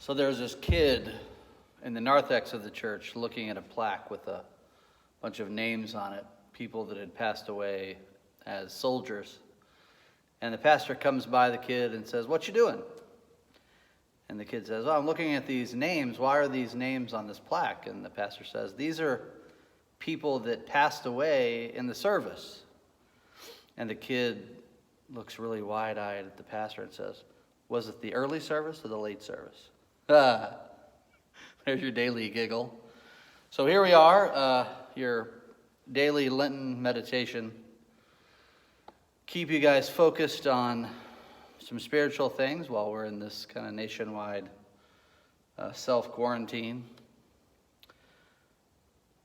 So there's this kid in the narthex of the church looking at a plaque with a bunch of names on it, people that had passed away as soldiers. And the pastor comes by the kid and says, "What you doing?" And the kid says, "Oh, I'm looking at these names. Why are these names on this plaque?" And the pastor says, "These are people that passed away in the service." And the kid looks really wide-eyed at the pastor and says, "Was it the early service or the late service?" There's your daily giggle. So here we are, your daily Lenten meditation. Keep you guys focused on some spiritual things while we're in this kind of nationwide self-quarantine.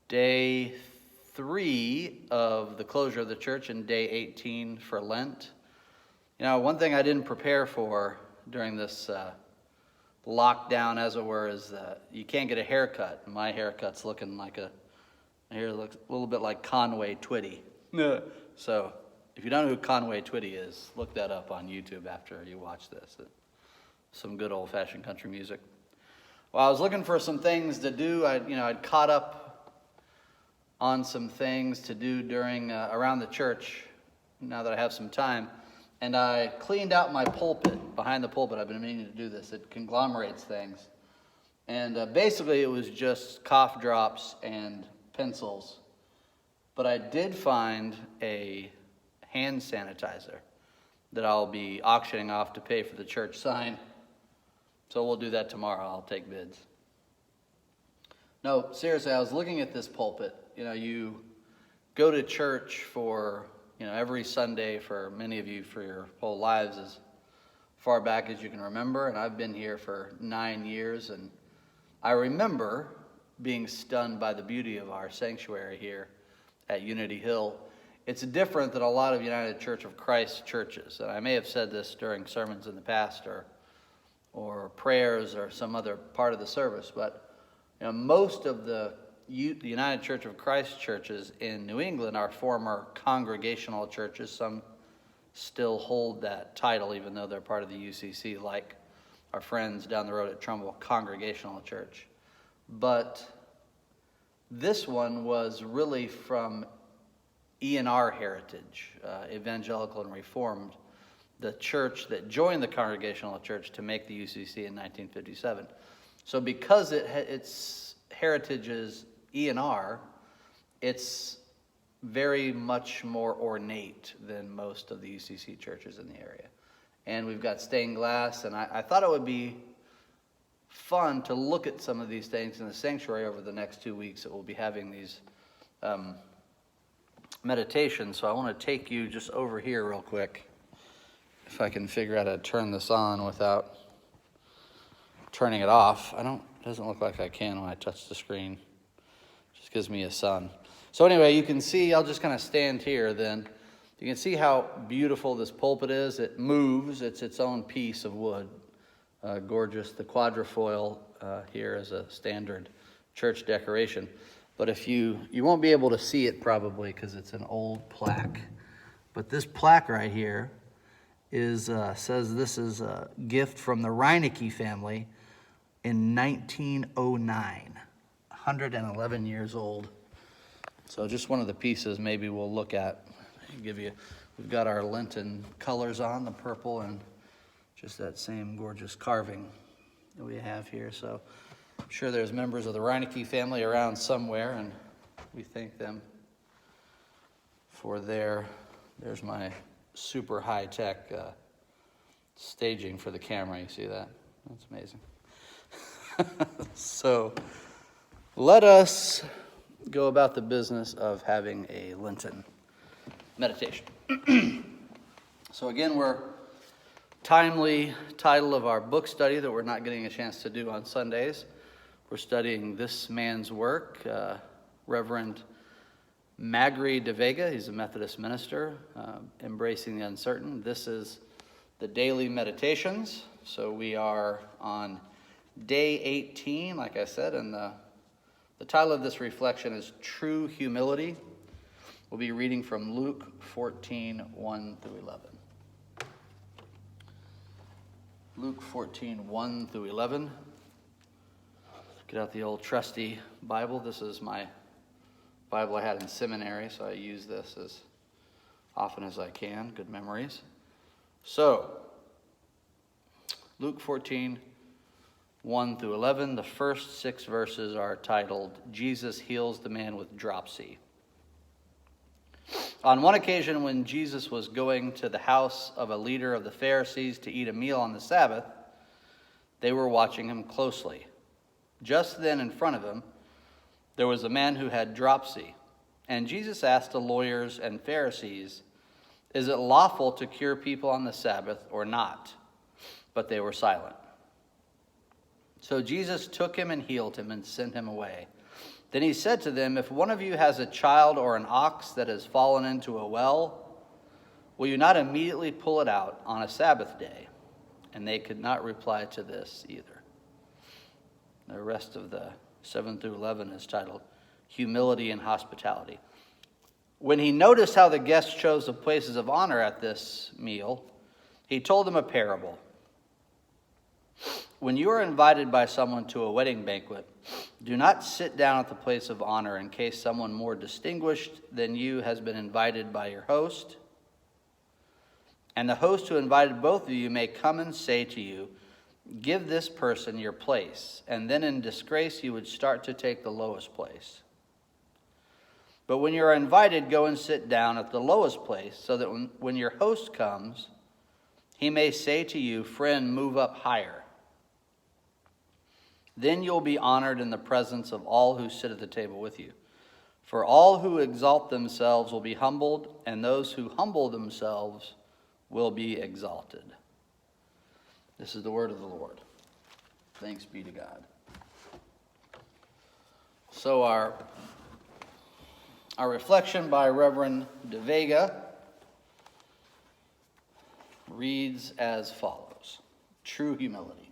Day 3 of the closure of the church and day 18 for Lent. You know, one thing I didn't prepare for during this lockdown, as it were, is you can't get a haircut. My haircut's looking like here looks a little bit like Conway Twitty. So if you don't know who Conway Twitty is, look that up on YouTube after you watch this. Some good old-fashioned country music. Well, I was looking for some things to do. I'd caught up on some things to do during around the church now that I have some time. And I cleaned out my pulpit. Behind the pulpit, I've been meaning to do this. It conglomerates things. And basically it was just cough drops and pencils. But I did find a hand sanitizer that I'll be auctioning off to pay for the church sign. So we'll do that tomorrow. I'll take bids. No, seriously, I was looking at this pulpit. You know, you go to church for every Sunday for many of you for your whole lives as far back as you can remember. And I've been here for 9 years. And I remember being stunned by the beauty of our sanctuary here at Unity Hill. It's different than a lot of United Church of Christ churches. And I may have said this during sermons in the past or prayers or some other part of the service. But most of the United Church of Christ churches in New England are former congregational churches. Some still hold that title, even though they're part of the UCC, like our friends down the road at Trumbull Congregational Church. But this one was really from E&R heritage, Evangelical and Reformed, the church that joined the Congregational Church to make the UCC in 1957. So because its heritage is E&R, it's very much more ornate than most of the UCC churches in the area. And we've got stained glass, and I thought it would be fun to look at some of these things in the sanctuary over the next 2 weeks that we'll be having these meditations. So I want to take you just over here real quick, if I can figure out how to turn this on without turning it off. It doesn't look like I can when I touch the screen. Just gives me a sun. So anyway, you can see, I'll just kind of stand here then. You can see how beautiful this pulpit is. It moves. It's its own piece of wood. Gorgeous. The quadrifoil here is a standard church decoration. But if you won't be able to see it probably because it's an old plaque. But this plaque right here says this is a gift from the Reinecke family in 1909. 111 years old. So just one of the pieces maybe we'll look at. We've got our Lenten colors on, the purple and just that same gorgeous carving that we have here. So I'm sure there's members of the Reinecke family around somewhere, and we thank them for there's my super high-tech staging for the camera. You see that? That's amazing. So let us go about the business of having a Lenten meditation. So again, we're timely title of our book study that we're not getting a chance to do on Sundays. We're studying this man's work, Reverend Magri de Vega. He's a Methodist minister, Embracing the Uncertain. This is the daily meditations. So we are on day 18, like I said, and the title of this reflection is True Humility. We'll be reading from Luke 14, 1 through 11. Luke 14, 1 through 11. Get out the old trusty Bible. This is my Bible I had in seminary, so I use this as often as I can. Good memories. So, Luke 14, 1 through 11. The first 6 verses are titled, Jesus Heals the Man with Dropsy. On one occasion when Jesus was going to the house of a leader of the Pharisees to eat a meal on the Sabbath, they were watching him closely. Just then in front of him, there was a man who had dropsy. And Jesus asked the lawyers and Pharisees, "Is it lawful to cure people on the Sabbath or not?" But they were silent. So Jesus took him and healed him and sent him away. Then he said to them, "If one of you has a child or an ox that has fallen into a well, will you not immediately pull it out on a Sabbath day?" And they could not reply to this either. The rest of the 7 through 11 is titled, Humility and Hospitality. When he noticed how the guests chose the places of honor at this meal, he told them a parable. When you are invited by someone to a wedding banquet, do not sit down at the place of honor in case someone more distinguished than you has been invited by your host. And the host who invited both of you may come and say to you, "Give this person your place," and then in disgrace you would start to take the lowest place. But when you are invited, go and sit down at the lowest place, so that when your host comes, he may say to you, "Friend, move up higher." Then you'll be honored in the presence of all who sit at the table with you. For all who exalt themselves will be humbled, and those who humble themselves will be exalted. This is the word of the Lord. Thanks be to God. So our reflection by Reverend De Vega reads as follows. True humility.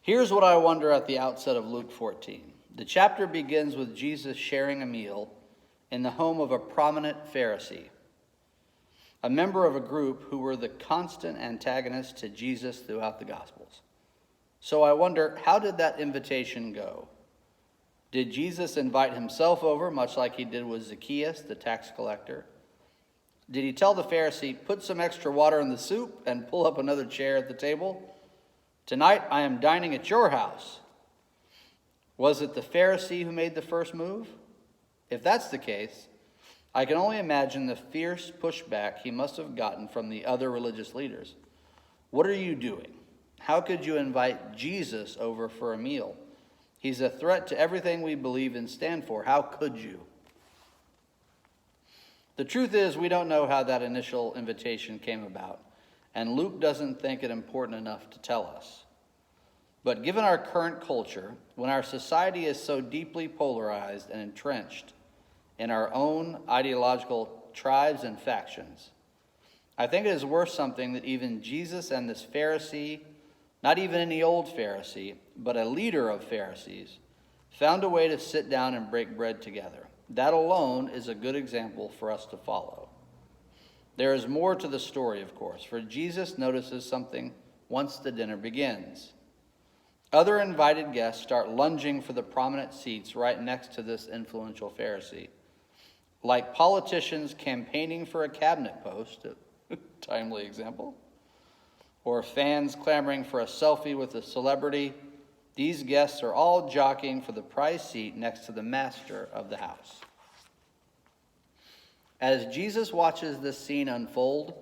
Here's what I wonder at the outset of Luke 14. The chapter begins with Jesus sharing a meal in the home of a prominent Pharisee, a member of a group who were the constant antagonists to Jesus throughout the Gospels. So I wonder, how did that invitation go? Did Jesus invite himself over, much like he did with Zacchaeus, the tax collector? Did he tell the Pharisee, "Put some extra water in the soup and pull up another chair at the table? Tonight I am dining at your house"? Was it the Pharisee who made the first move? If that's the case, I can only imagine the fierce pushback he must have gotten from the other religious leaders. What are you doing? How could you invite Jesus over for a meal? He's a threat to everything we believe and stand for. How could you? The truth is, we don't know how that initial invitation came about, and Luke doesn't think it important enough to tell us. But given our current culture, when our society is so deeply polarized and entrenched in our own ideological tribes and factions, I think it is worth something that even Jesus and this Pharisee, not even any old Pharisee, but a leader of Pharisees, found a way to sit down and break bread together. That alone is a good example for us to follow. There is more to the story, of course, for Jesus notices something once the dinner begins. Other invited guests start lunging for the prominent seats right next to this influential Pharisee. Like politicians campaigning for a cabinet post, a timely example, or fans clamoring for a selfie with a celebrity, these guests are all jockeying for the prized seat next to the master of the house. As Jesus watches this scene unfold,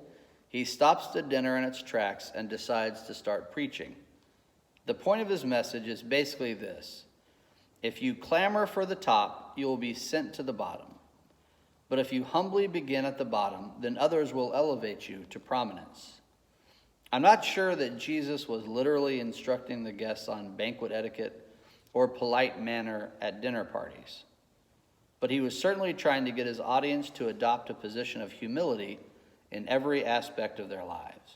he stops the dinner in its tracks and decides to start preaching. The point of his message is basically this: if you clamor for the top, you will be sent to the bottom. But if you humbly begin at the bottom, then others will elevate you to prominence. I'm not sure that Jesus was literally instructing the guests on banquet etiquette or polite manner at dinner parties, but he was certainly trying to get his audience to adopt a position of humility in every aspect of their lives.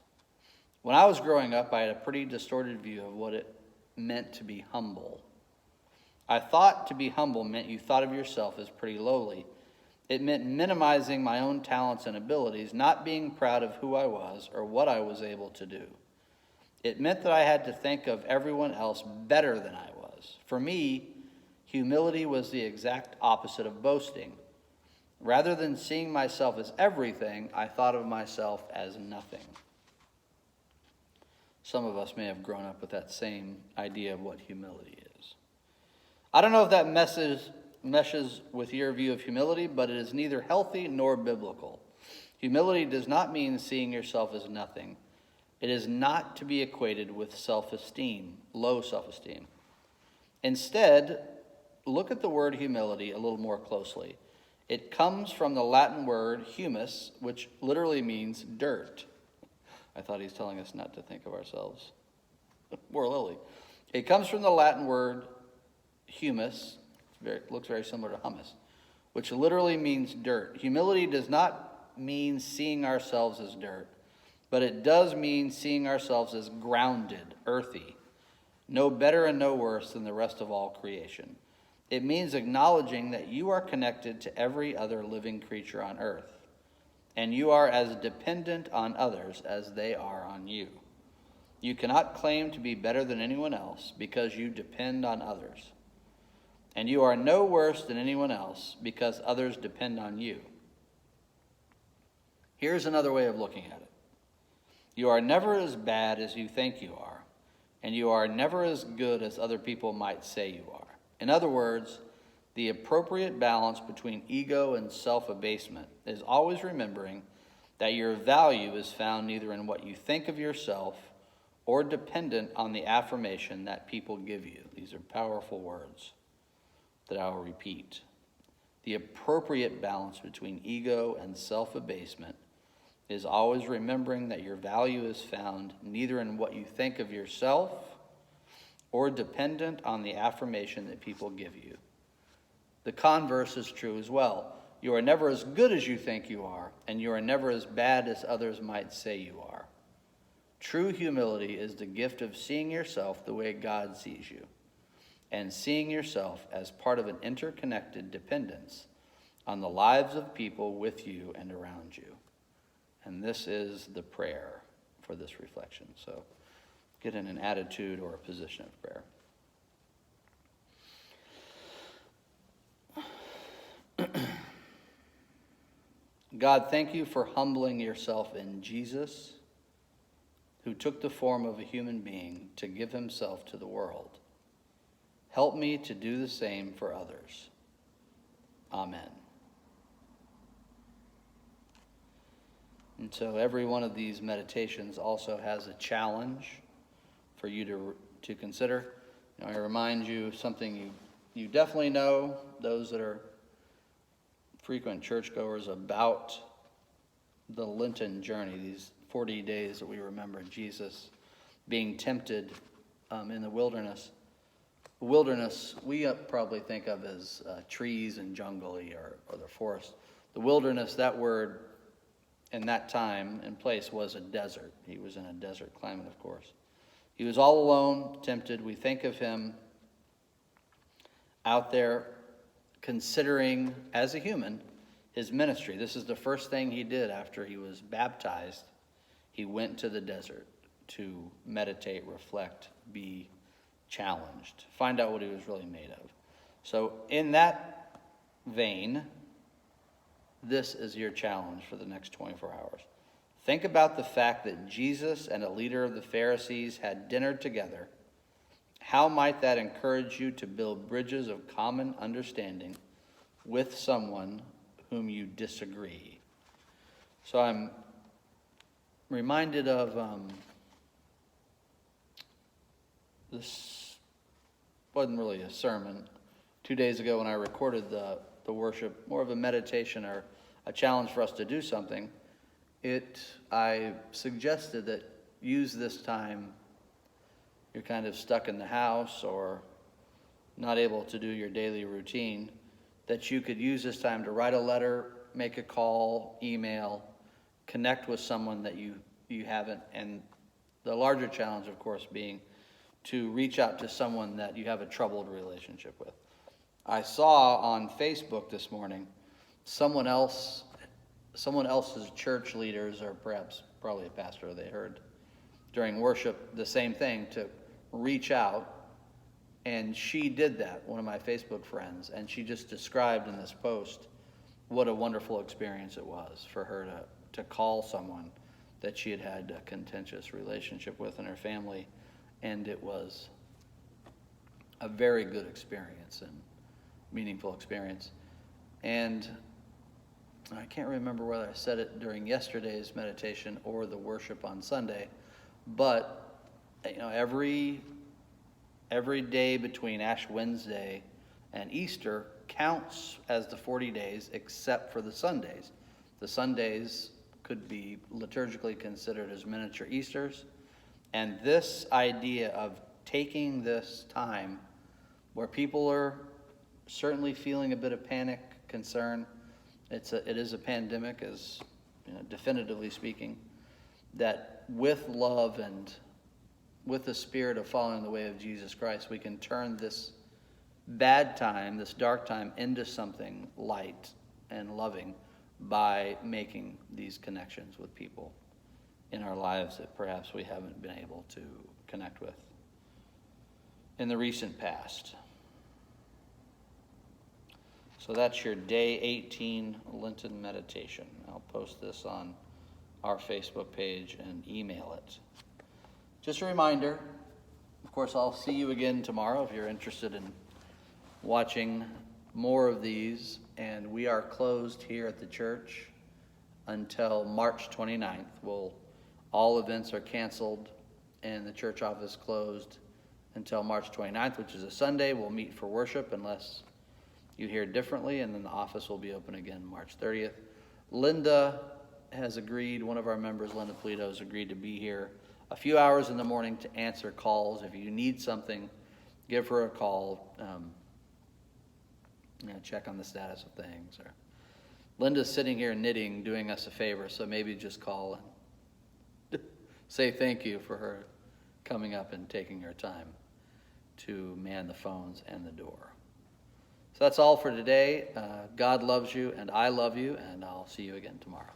When I was growing up, I had a pretty distorted view of what it meant to be humble. I thought to be humble meant you thought of yourself as pretty lowly. It meant minimizing my own talents and abilities, not being proud of who I was or what I was able to do. It meant that I had to think of everyone else better than I was. this. For me, humility was the exact opposite of boasting. Rather than seeing myself as everything, I thought of myself as nothing. Some of us may have grown up with that same idea of what humility is. I don't know if that meshes with your view of humility, but it is neither healthy nor biblical. Humility does not mean seeing yourself as nothing. It is not to be equated with self-esteem, low self-esteem. Instead, look at the word humility a little more closely. It comes from the Latin word humus, which literally means dirt. I thought he's telling us not to think of ourselves more lowly. It comes from the Latin word humus. Looks very similar to hummus, which literally means dirt. Humility does not mean seeing ourselves as dirt, but it does mean seeing ourselves as grounded, earthy, no better and no worse than the rest of all creation. It means acknowledging that you are connected to every other living creature on earth, and you are as dependent on others as they are on you. You cannot claim to be better than anyone else because you depend on others. And you are no worse than anyone else because others depend on you. Here's another way of looking at it. You are never as bad as you think you are, and you are never as good as other people might say you are. In other words, the appropriate balance between ego and self-abasement is always remembering that your value is found neither in what you think of yourself or dependent on the affirmation that people give you. These are powerful words that I will repeat. The appropriate balance between ego and self-abasement is always remembering that your value is found neither in what you think of yourself or dependent on the affirmation that people give you. The converse is true as well. You are never as good as you think you are, and you are never as bad as others might say you are. True humility is the gift of seeing yourself the way God sees you, and seeing yourself as part of an interconnected dependence on the lives of people with you and around you. And this is the prayer for this reflection. So get in an attitude or a position of prayer. God, thank you for humbling yourself in Jesus, who took the form of a human being to give himself to the world. Help me to do the same for others. Amen. And so every one of these meditations also has a challenge for you to consider. I remind you of something you definitely know, those that are frequent churchgoers, about the Lenten journey, these 40 days that we remember Jesus being tempted in the wilderness. The wilderness we probably think of as trees and jungle-y or the forest. The wilderness, that word in that time and place was a desert. He was in a desert climate, of course. He was all alone, tempted. We think of him out there considering, as a human, his ministry. This is the first thing he did after he was baptized. He went to the desert to meditate, reflect, be challenged, find out what he was really made of. So in that vein, this is your challenge for the next 24 hours. Think about the fact that Jesus and a leader of the Pharisees had dinner together. How might that encourage you to build bridges of common understanding with someone whom you disagree? So I'm reminded of this wasn't really a sermon. 2 days ago when I recorded the worship, more of a meditation or a challenge for us to do something, I suggested that use this time. You're kind of stuck in the house or not able to do your daily routine, that you could use this time to write a letter, make a call, email, connect with someone that you haven't, and the larger challenge, of course, being to reach out to someone that you have a troubled relationship with. I saw on Facebook this morning someone else's church leaders, or probably a pastor, they heard during worship the same thing, to reach out And she did that, one of my Facebook friends, and she just described in this post what a wonderful experience it was for her to call someone that she had had a contentious relationship with in her family, and it was a very good experience and meaningful experience. And I can't remember whether I said it during yesterday's meditation or the worship on Sunday, but every day between Ash Wednesday and Easter counts as the 40 days except for the Sundays. The Sundays could be liturgically considered as miniature Easters. And this idea of taking this time where people are certainly feeling a bit of panic, concern, it is a pandemic, as definitively speaking, that with love and with the spirit of following the way of Jesus Christ, we can turn this bad time, this dark time, into something light and loving by making these connections with people in our lives that perhaps we haven't been able to connect with in the recent past. So that's your day 18 Lenten meditation. I'll post this on our Facebook page and email it. Just a reminder, of course, I'll see you again tomorrow if you're interested in watching more of these. And we are closed here at the church until March 29th. All events are canceled and the church office closed until March 29th, which is a Sunday. We'll meet for worship unless you hear differently, and then the office will be open again March 30th. Linda has agreed, one of our members, Linda Polito, has agreed to be here a few hours in the morning to answer calls. If you need something, give her a call. Check on the status of things. Or Linda's sitting here knitting, doing us a favor, so maybe just call and say thank you for her coming up and taking her time to man the phones and the door. So that's all for today. God loves you, and I love you, and I'll see you again tomorrow.